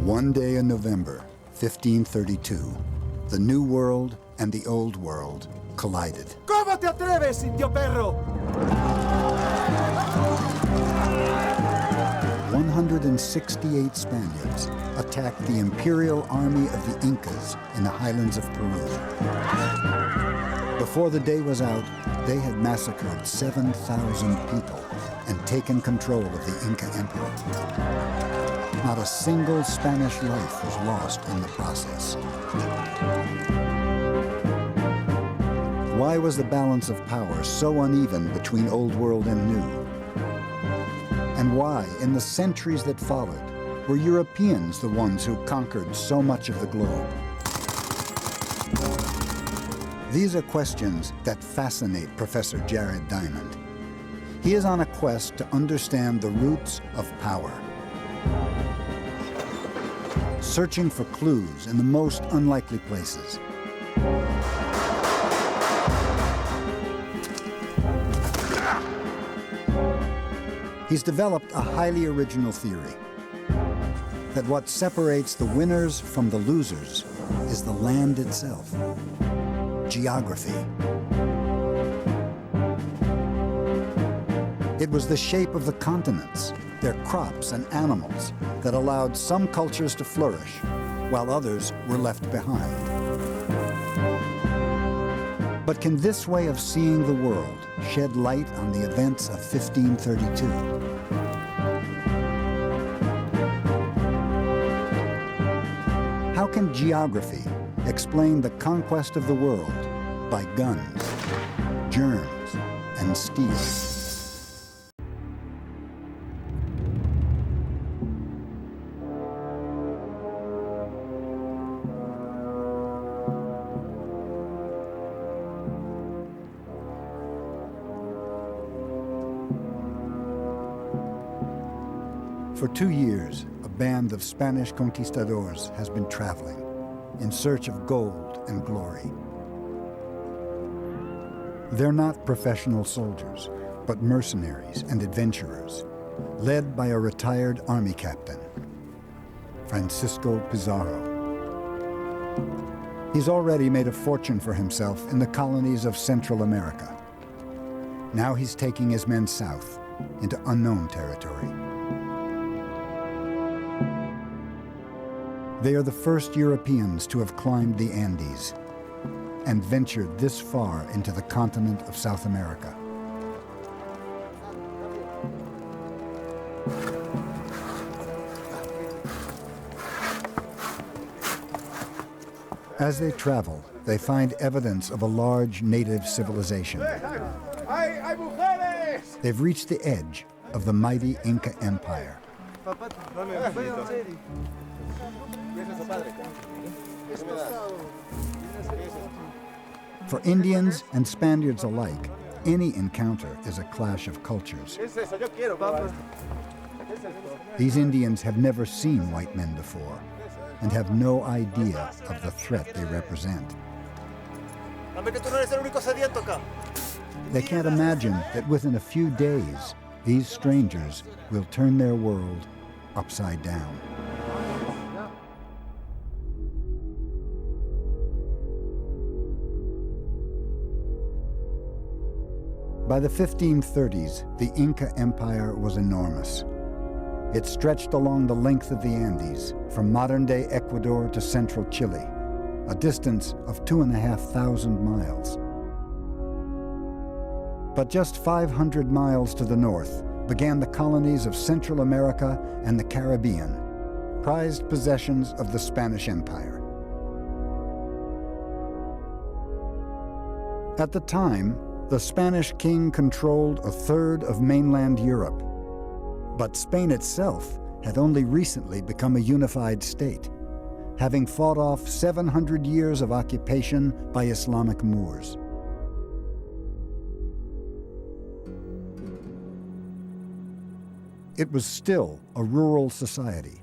One day in November, 1532, the New World and the Old World collided. ¿Cómo te atreves, indio perro? 168 Spaniards attacked the imperial army of the Incas in the highlands of Peru. Before the day was out, they had massacred 7,000 people and taken control of the Inca Empire. Not a single Spanish life was lost in the process. Why was the balance of power so uneven between Old World and New? And why, in the centuries that followed, were Europeans the ones who conquered so much of the globe? These are questions that fascinate Professor Jared Diamond. He is on a quest to understand the roots of power, searching for clues in the most unlikely places. He's developed a highly original theory that what separates the winners from the losers is the land itself, geography. It was the shape of the continents, their crops and animals, that allowed some cultures to flourish, while others were left behind. But can this way of seeing the world shed light on the events of 1532? How can geography explain the conquest of the world by guns, germs, and steel? For 2 years, a band of Spanish conquistadors has been traveling in search of gold and glory. They're not professional soldiers, but mercenaries and adventurers, led by a retired army captain, Francisco Pizarro. He's already made a fortune for himself in the colonies of Central America. Now he's taking his men south into unknown territory. They are the first Europeans to have climbed the Andes and ventured this far into the continent of South America. As they travel, they find evidence of a large native civilization. They've reached the edge of the mighty Inca Empire. For Indians and Spaniards alike, any encounter is a clash of cultures. These Indians have never seen white men before and have no idea of the threat they represent. They can't imagine that within a few days, these strangers will turn their world upside down. By the 1530s, the Inca Empire was enormous. It stretched along the length of the Andes, from modern-day Ecuador to central Chile, a distance of 2,500 miles. But just 500 miles to the north began the colonies of Central America and the Caribbean, prized possessions of the Spanish Empire. At the time, the Spanish king controlled a third of mainland Europe, but Spain itself had only recently become a unified state, having fought off 700 years of occupation by Islamic Moors. It was still a rural society.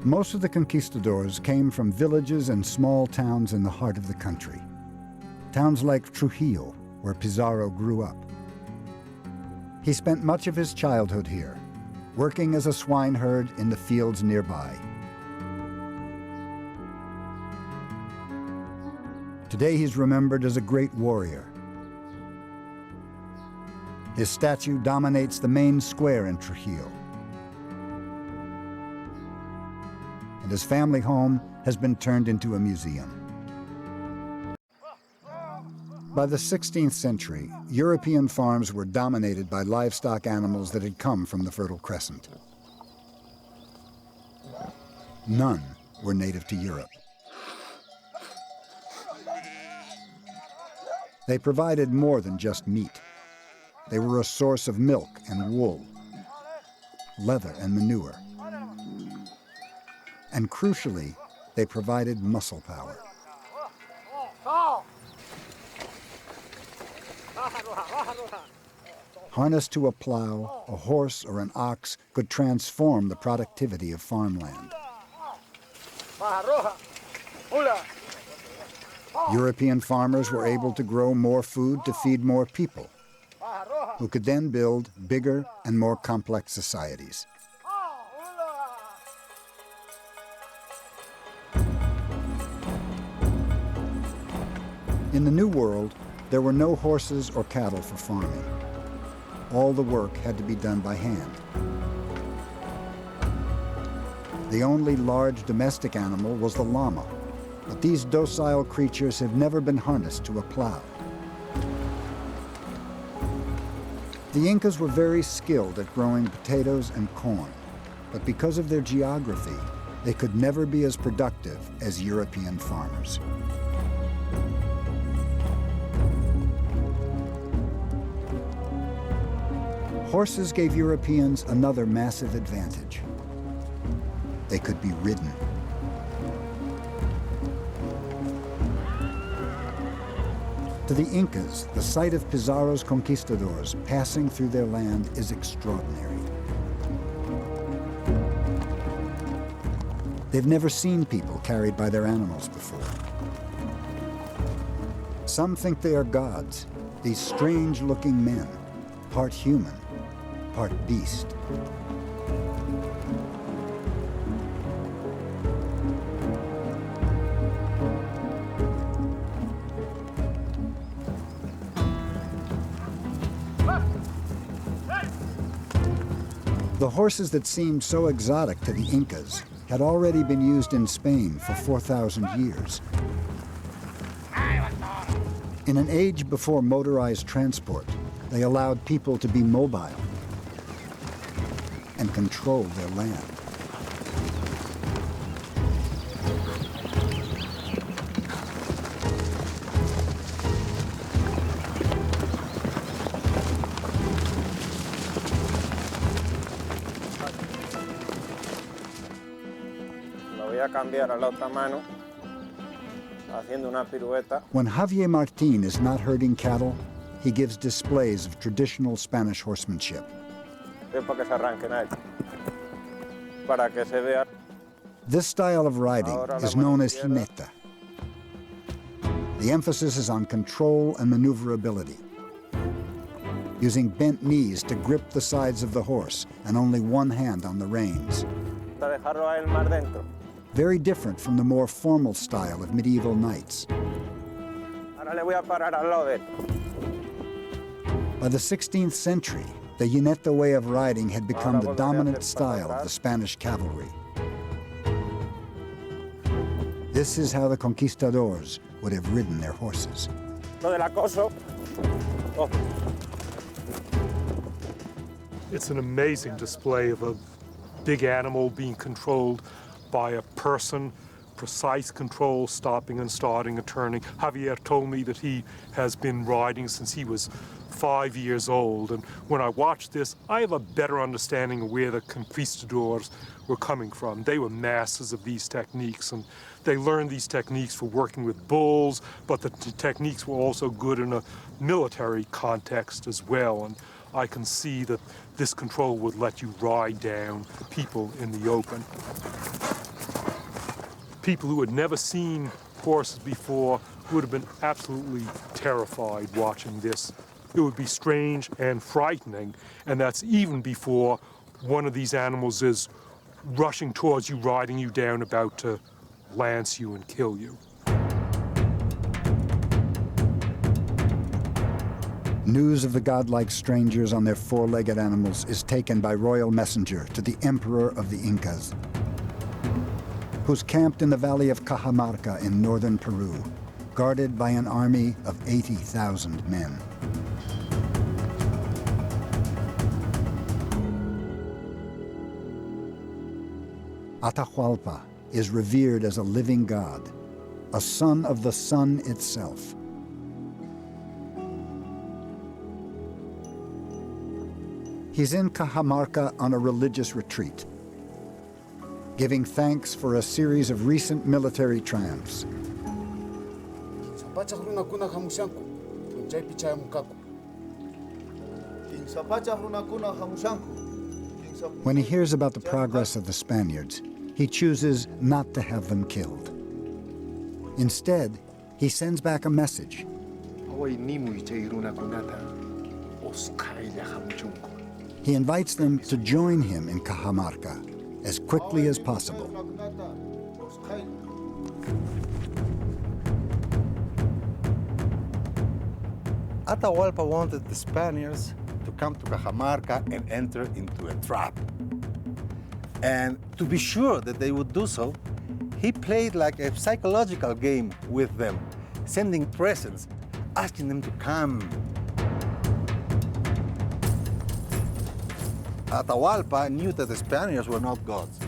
Most of the conquistadors came from villages and small towns in the heart of the country. Towns like Trujillo, where Pizarro grew up. He spent much of his childhood here, working as a swineherd in the fields nearby, Today he's remembered as a great warrior. His statue dominates the main square in Trujillo. And his family home has been turned into a museum. By the 16th century, European farms were dominated by livestock animals that had come from the Fertile Crescent. None were native to Europe. They provided more than just meat. They were a source of milk and wool, leather and manure. And crucially, they provided muscle power. Harnessed to a plow, a horse or an ox could transform the productivity of farmland. European farmers were able to grow more food to feed more people, who could then build bigger and more complex societies. In the New World, there were no horses or cattle for farming. All the work had to be done by hand. The only large domestic animal was the llama, but these docile creatures have never been harnessed to a plow. The Incas were very skilled at growing potatoes and corn, but because of their geography, they could never be as productive as European farmers. Horses gave Europeans another massive advantage. They could be ridden. To the Incas, the sight of Pizarro's conquistadors passing through their land is extraordinary. They've never seen people carried by their animals before. Some think they are gods, these strange-looking men, part human, part beast. The horses that seemed so exotic to the Incas had already been used in Spain for 4,000 years. In an age before motorized transport, they allowed people to be mobile and control their land. Cambiar a la otra mano, haciendo una pirueta. When Javier Martin is not herding cattle, he gives displays of traditional Spanish horsemanship. Para que se arranquen ahí. Para que se vea. This style of riding is known as jineta. The emphasis is on control and maneuverability, using bent knees to grip the sides of the horse and only one hand on the reins. Para dejarlo a él más dentro. Very different from the more formal style of medieval knights. Ahora le voy a parar al lado de él. By the 16th century, the jineta way of riding had become the dominant style of the Spanish cavalry. This is how the conquistadors would have ridden their horses. Lo del acoso. Oh. It's an amazing display of a big animal being controlled by a person, precise control, stopping and starting and turning. Javier told me that he has been riding since he was 5 years old, and when I watched this, I have a better understanding of where the conquistadors were coming from. They were masters of these techniques, and they learned these techniques for working with bulls, but the techniques were also good in a military context as well, and I can see that this control would let you ride down people in the open. People who had never seen horses before would have been absolutely terrified watching this. It would be strange and frightening, and that's even before one of these animals is rushing towards you, riding you down, about to lance you and kill you. News of the godlike strangers on their four-legged animals is taken by royal messenger to the emperor of the Incas, who's camped in the valley of Cajamarca in northern Peru, guarded by an army of 80,000 men. Atahualpa is revered as a living god, a son of the sun itself. He's in Cajamarca on a religious retreat, giving thanks for a series of recent military triumphs. When he hears about the progress of the Spaniards, he chooses not to have them killed. Instead, he sends back a message. He invites them to join him in Cajamarca as quickly as possible. Atahualpa wanted the Spaniards to come to Cajamarca and enter into a trap. And to be sure that they would do so, he played like a psychological game with them, sending presents, asking them to come. Atahualpa knew that the Spaniards were not gods.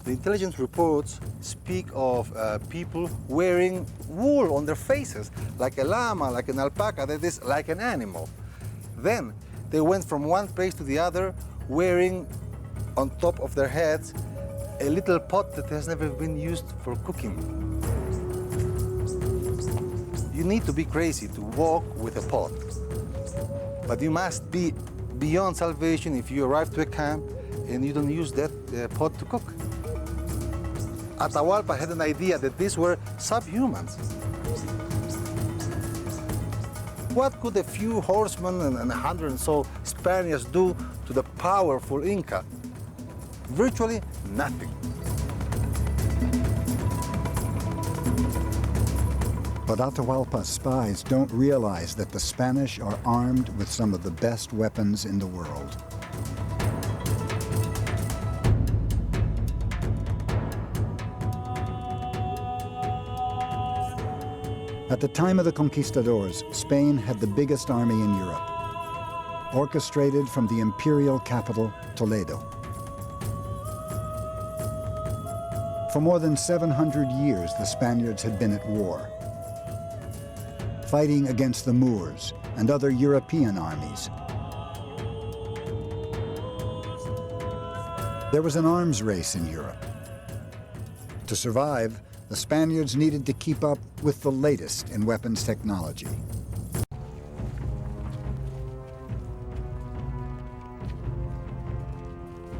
The intelligence reports speak of people wearing wool on their faces, like a llama, like an alpaca, that is, like an animal. Then they went from one place to the other wearing on top of their heads a little pot that has never been used for cooking. You need to be crazy to walk with a pot. But you must be beyond salvation if you arrive to a camp and you don't use that pot to cook. Atahualpa had an idea that these were subhumans. What could a few horsemen and 100 and so Spaniards do to the powerful Inca? Virtually nothing. But Atahualpa's spies don't realize that the Spanish are armed with some of the best weapons in the world. At the time of the conquistadors, Spain had the biggest army in Europe, orchestrated from the imperial capital, Toledo. For more than 700 years, the Spaniards had been at war, fighting against the Moors and other European armies. There was an arms race in Europe. To survive, the Spaniards needed to keep up with the latest in weapons technology.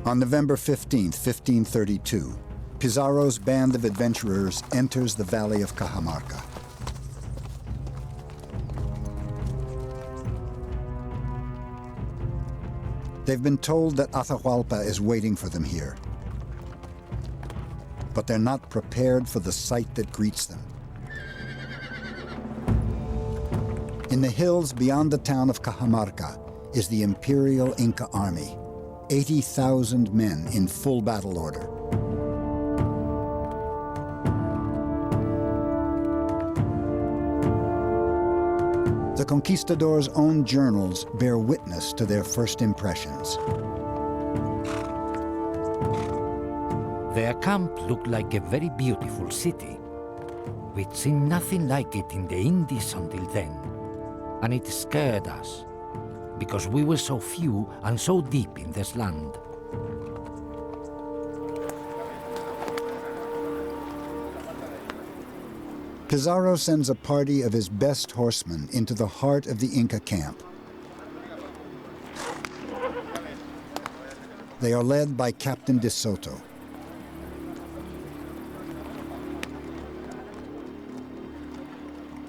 On November 15, 1532, Pizarro's band of adventurers enters the valley of Cajamarca. They've been told that Atahualpa is waiting for them here, but they're not prepared for the sight that greets them. In the hills beyond the town of Cajamarca is the Imperial Inca army, 80,000 men in full battle order. The conquistadors' own journals bear witness to their first impressions. Their camp looked like a very beautiful city. We'd seen nothing like it in the Indies until then, and it scared us, because we were so few and so deep in this land. Pizarro sends a party of his best horsemen into the heart of the Inca camp. They are led by Captain de Soto.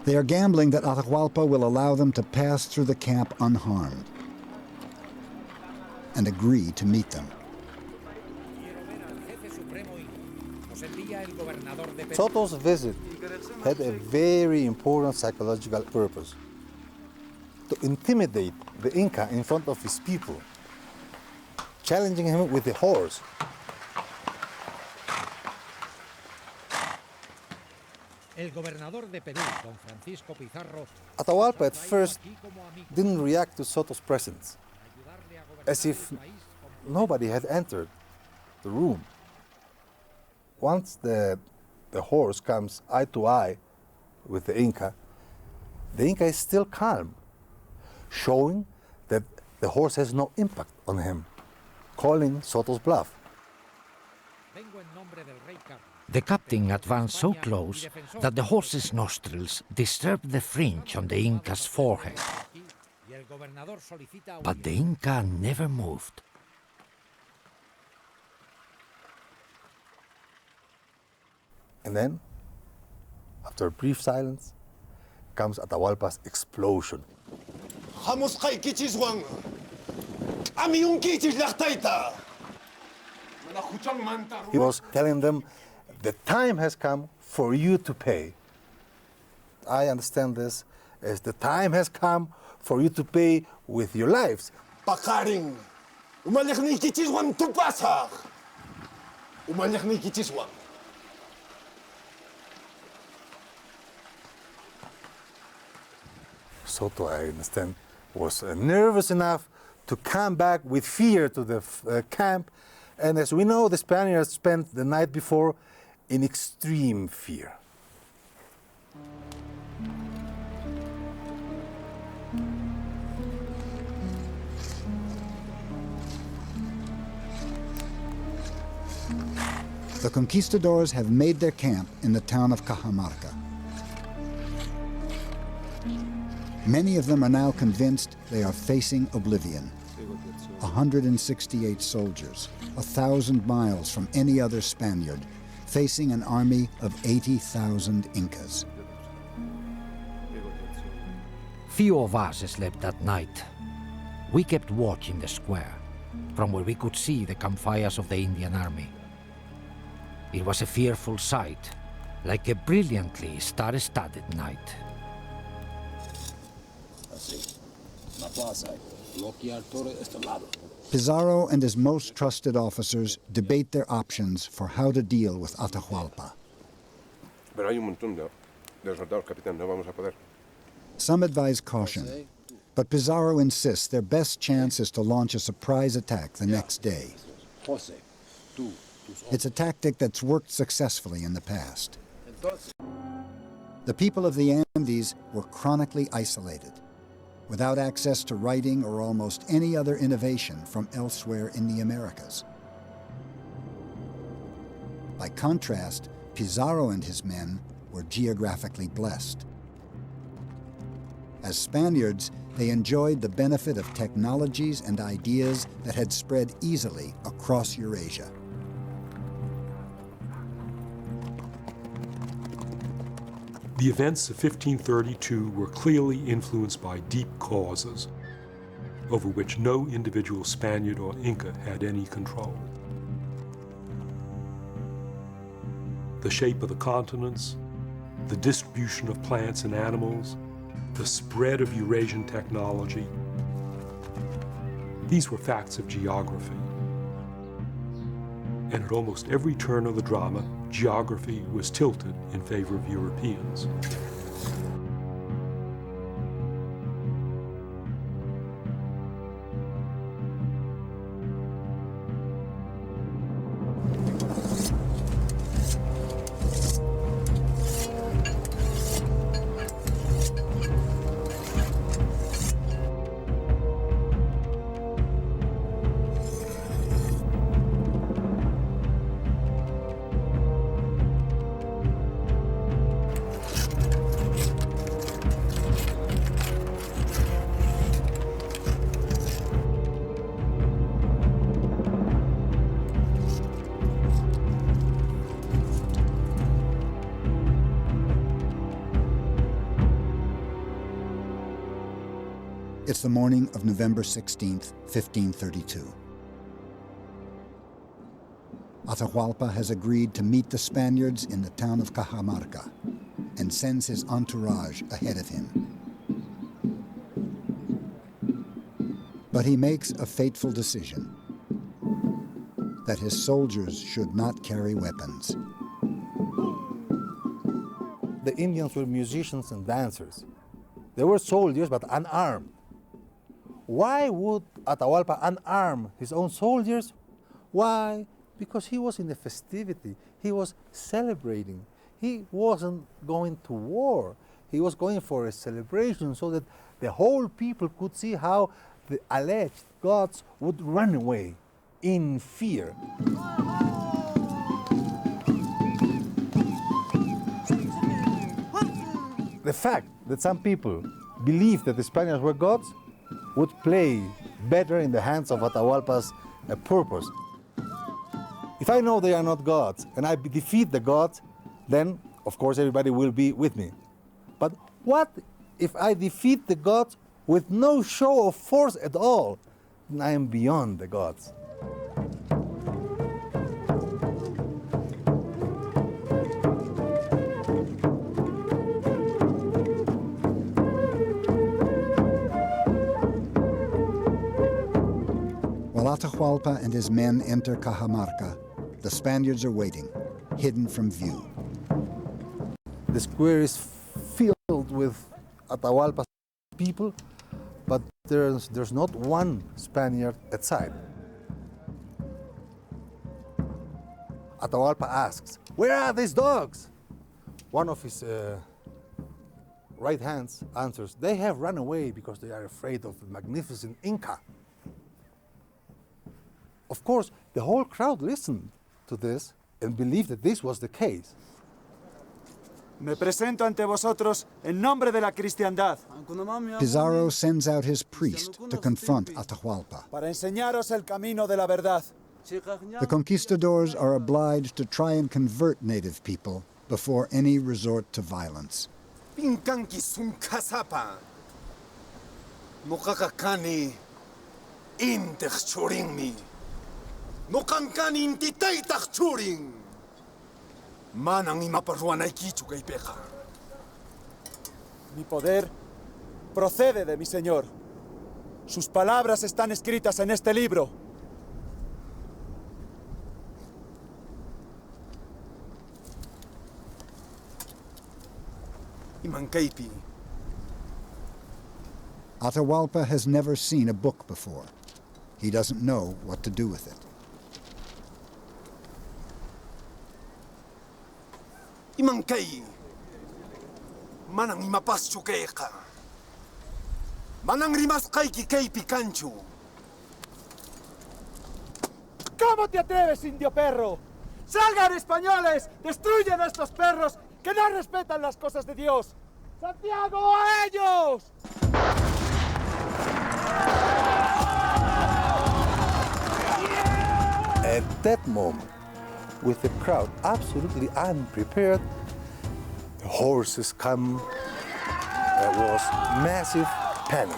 They are gambling that Atahualpa will allow them to pass through the camp unharmed, and agree to meet them. Soto's visit had a very important psychological purpose: to intimidate the Inca in front of his people, challenging him with the horse. Atahualpa at first didn't react to Soto's presence, as if nobody had entered the room. Once the horse comes eye to eye with the Inca is still calm, showing that the horse has no impact on him, calling Soto's bluff. The captain advanced so close that the horse's nostrils disturbed the fringe on the Inca's forehead. But the Inca never moved. And then, after a brief silence, comes Atahualpa's explosion. He was telling them, the time has come for you to pay. I understand this as the time has come for you to pay with your lives. Pakaring! Umalik ni kichiswan tupasak! Umalik ni kichiswan. Soto, I understand, was nervous enough to come back with fear to the camp. And as we know, the Spaniards spent the night before in extreme fear. The conquistadors have made their camp in the town of Cajamarca. Many of them are now convinced they are facing oblivion. 168 soldiers, 1,000 miles from any other Spaniard, facing an army of 80,000 Incas. Few of us slept that night. We kept watch in the square, from where we could see the campfires of the Indian army. It was a fearful sight, like a brilliantly star-studded night. Pizarro and his most trusted officers debate their options for how to deal with Atahualpa. Pero hay un montón de soldados, capitán, no vamos a poder. Some advise caution, but Pizarro insists their best chance is to launch a surprise attack the next day. It's a tactic that's worked successfully in the past. The people of the Andes were chronically isolated, without access to writing or almost any other innovation from elsewhere in the Americas. By contrast, Pizarro and his men were geographically blessed. As Spaniards, they enjoyed the benefit of technologies and ideas that had spread easily across Eurasia. The events of 1532 were clearly influenced by deep causes, over which no individual Spaniard or Inca had any control. The shape of the continents, the distribution of plants and animals, the spread of Eurasian technology. These were facts of geography. And at almost every turn of the drama, geography was tilted in favor of Europeans. It's the morning of November 16th, 1532. Atahualpa has agreed to meet the Spaniards in the town of Cajamarca and sends his entourage ahead of him. But he makes a fateful decision, that his soldiers should not carry weapons. The Indians were musicians and dancers. They were soldiers, but unarmed. Why would Atahualpa unarm his own soldiers? Why? Because he was in a festivity. He was celebrating. He wasn't going to war. He was going for a celebration so that the whole people could see how the alleged gods would run away in fear. The fact that some people believed that the Spaniards were gods would play better in the hands of Atahualpa's purpose. If I know they are not gods and I defeat the gods, then of course everybody will be with me. But what if I defeat the gods with no show of force at all? Then I am beyond the gods. While Atahualpa and his men enter Cajamarca, the Spaniards are waiting, hidden from view. The square is filled with Atahualpa's people, but there's not one Spaniard outside. Atahualpa asks, "Where are these dogs?" One of his right hands answers, "They have run away because they are afraid of the magnificent Inca." Of course, the whole crowd listened to this and believed that this was the case. Me presento ante vosotros en nombre de la cristiandad. Pizarro sends out his priest to confront Atahualpa. Para enseñaros el camino de la verdad. The conquistadors are obliged to try and convert native people before any resort to violence. Pinkanki sunkasapa. Mokakakani intechchuringmi. Mokankani intitaitachchuring. Manang imaparruanay kichugay peja. Mi poder procede de mi Señor. Sus palabras están escritas en este libro. Imankaipi. Atahualpa has never seen a book before. He doesn't know what to do with it. Imankay. Manang imapaschu keika. Manang rimas kaiki kei picanchu. ¿Cómo te atreves, indio perro? ¡Salgan, españoles! ¡Destruyen a estos perros que no respetan las cosas de Dios! ¡Santiago, a ellos! At that moment, with the crowd absolutely unprepared, the horses come. There was massive panic.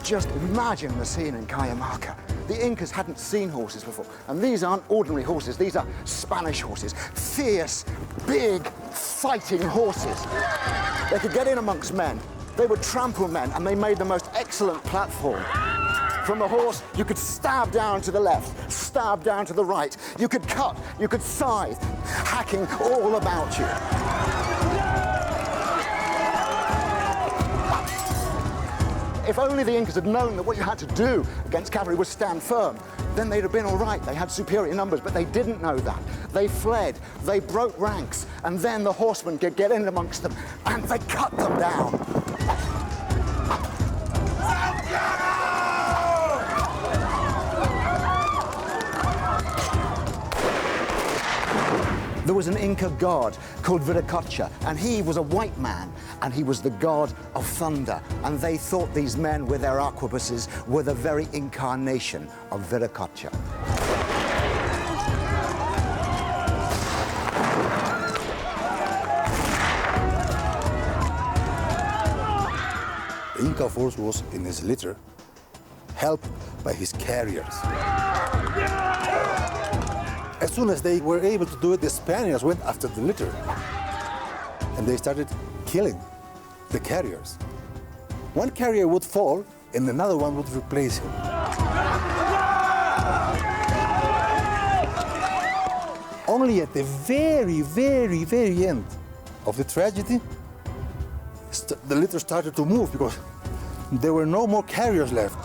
Just imagine the scene in Cajamarca. The Incas hadn't seen horses before, and these aren't ordinary horses, these are Spanish horses. Fierce, big, fighting horses. They could get in amongst men, they would trample men, and they made the most excellent platform. From the horse, you could stab down to the left, stab down to the right. You could cut, you could scythe, hacking all about you. If only the Incas had known that what you had to do against cavalry was stand firm, then they'd have been all right. They had superior numbers, but they didn't know that. They fled, they broke ranks, and then the horsemen could get in amongst them, and they cut them down. There was an Inca god called Viracocha, and he was a white man, and he was the god of thunder. And they thought these men with their arquebuses were the very incarnation of Viracocha. The Inca Theophorus was in his litter, helped by his carriers. As soon as they were able to do it, the Spaniards went after the litter, and they started killing the carriers. One carrier would fall, and another one would replace him. Only at the very, very, very end of the tragedy, the litter started to move because there were no more carriers left.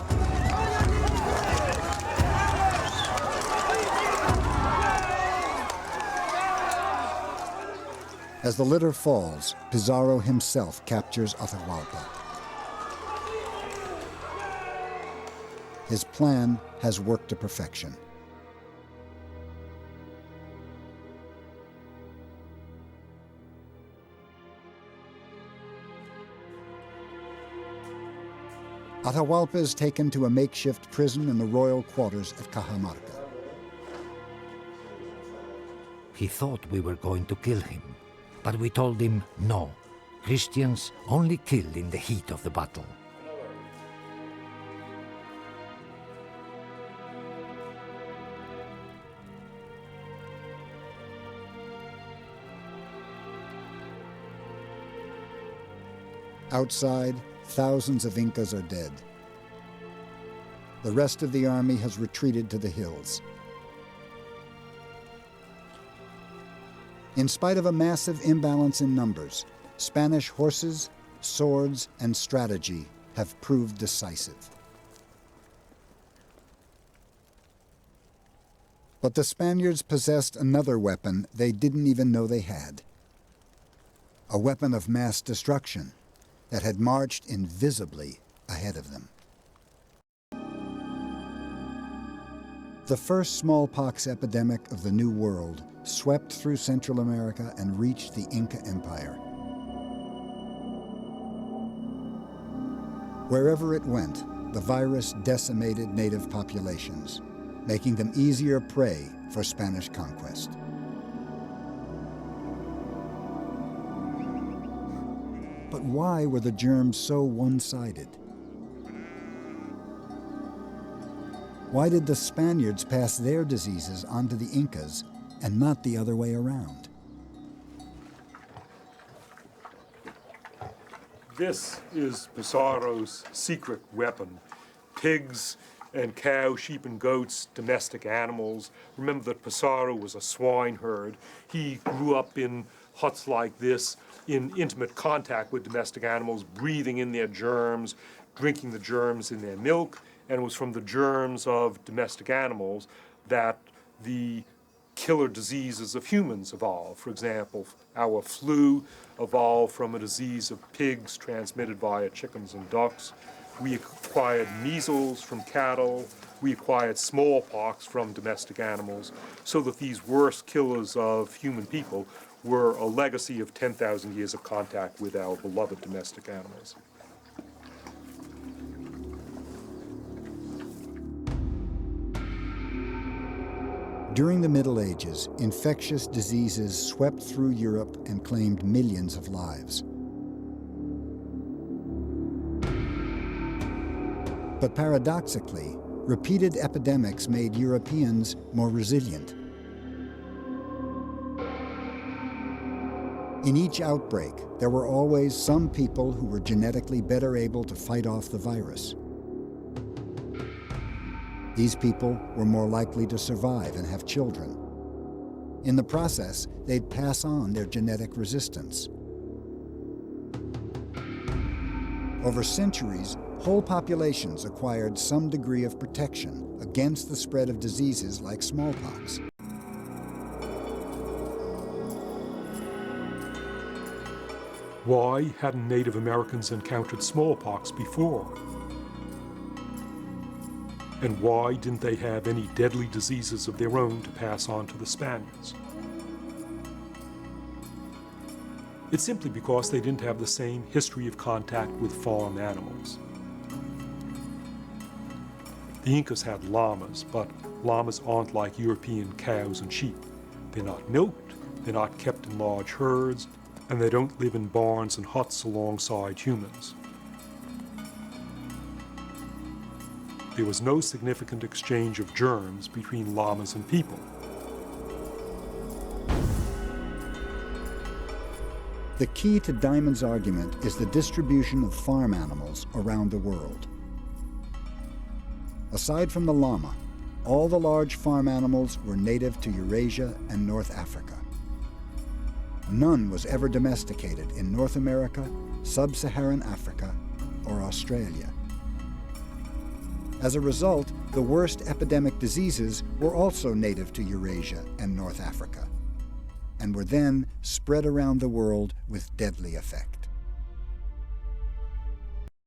As the litter falls, Pizarro himself captures Atahualpa. His plan has worked to perfection. Atahualpa is taken to a makeshift prison in the royal quarters at Cajamarca. He thought we were going to kill him, but we told him no. Christians only kill in the heat of the battle. Outside, thousands of Incas are dead. The rest of the army has retreated to the hills. In spite of a massive imbalance in numbers, Spanish horses, swords, and strategy have proved decisive. But the Spaniards possessed another weapon they didn't even know they had. A weapon of mass destruction that had marched invisibly ahead of them. The first smallpox epidemic of the New World swept through Central America and reached the Inca Empire. Wherever it went, the virus decimated native populations, making them easier prey for Spanish conquest. But why were the germs so one-sided? Why did the Spaniards pass their diseases on to the Incas and not the other way around? This is Pizarro's secret weapon. Pigs and cows, sheep and goats, domestic animals. Remember that Pizarro was a swineherd. He grew up in huts like this, in intimate contact with domestic animals, breathing in their germs, drinking the germs in their milk, and it was from the germs of domestic animals that the killer diseases of humans evolved. For example, our flu evolved from a disease of pigs transmitted via chickens and ducks. We acquired measles from cattle. We acquired smallpox from domestic animals, so that these worst killers of human people were a legacy of 10,000 years of contact with our beloved domestic animals. During the Middle Ages, infectious diseases swept through Europe and claimed millions of lives. But paradoxically, repeated epidemics made Europeans more resilient. In each outbreak, there were always some people who were genetically better able to fight off the virus. These people were more likely to survive and have children. In the process, they'd pass on their genetic resistance. Over centuries, whole populations acquired some degree of protection against the spread of diseases like smallpox. Why hadn't Native Americans encountered smallpox before? And why didn't they have any deadly diseases of their own to pass on to the Spaniards? It's simply because they didn't have the same history of contact with farm animals. The Incas had llamas, but llamas aren't like European cows and sheep. They're not milked, they're not kept in large herds, and they don't live in barns and huts alongside humans. there was no significant exchange of germs between llamas and people. The key to Diamond's argument is the distribution of farm animals around the world. Aside from the llama, all the large farm animals were native to Eurasia and North Africa. None was ever domesticated in North America, Sub-Saharan Africa, or Australia. As a result, the worst epidemic diseases were also native to Eurasia and North Africa, and were then spread around the world with deadly effect.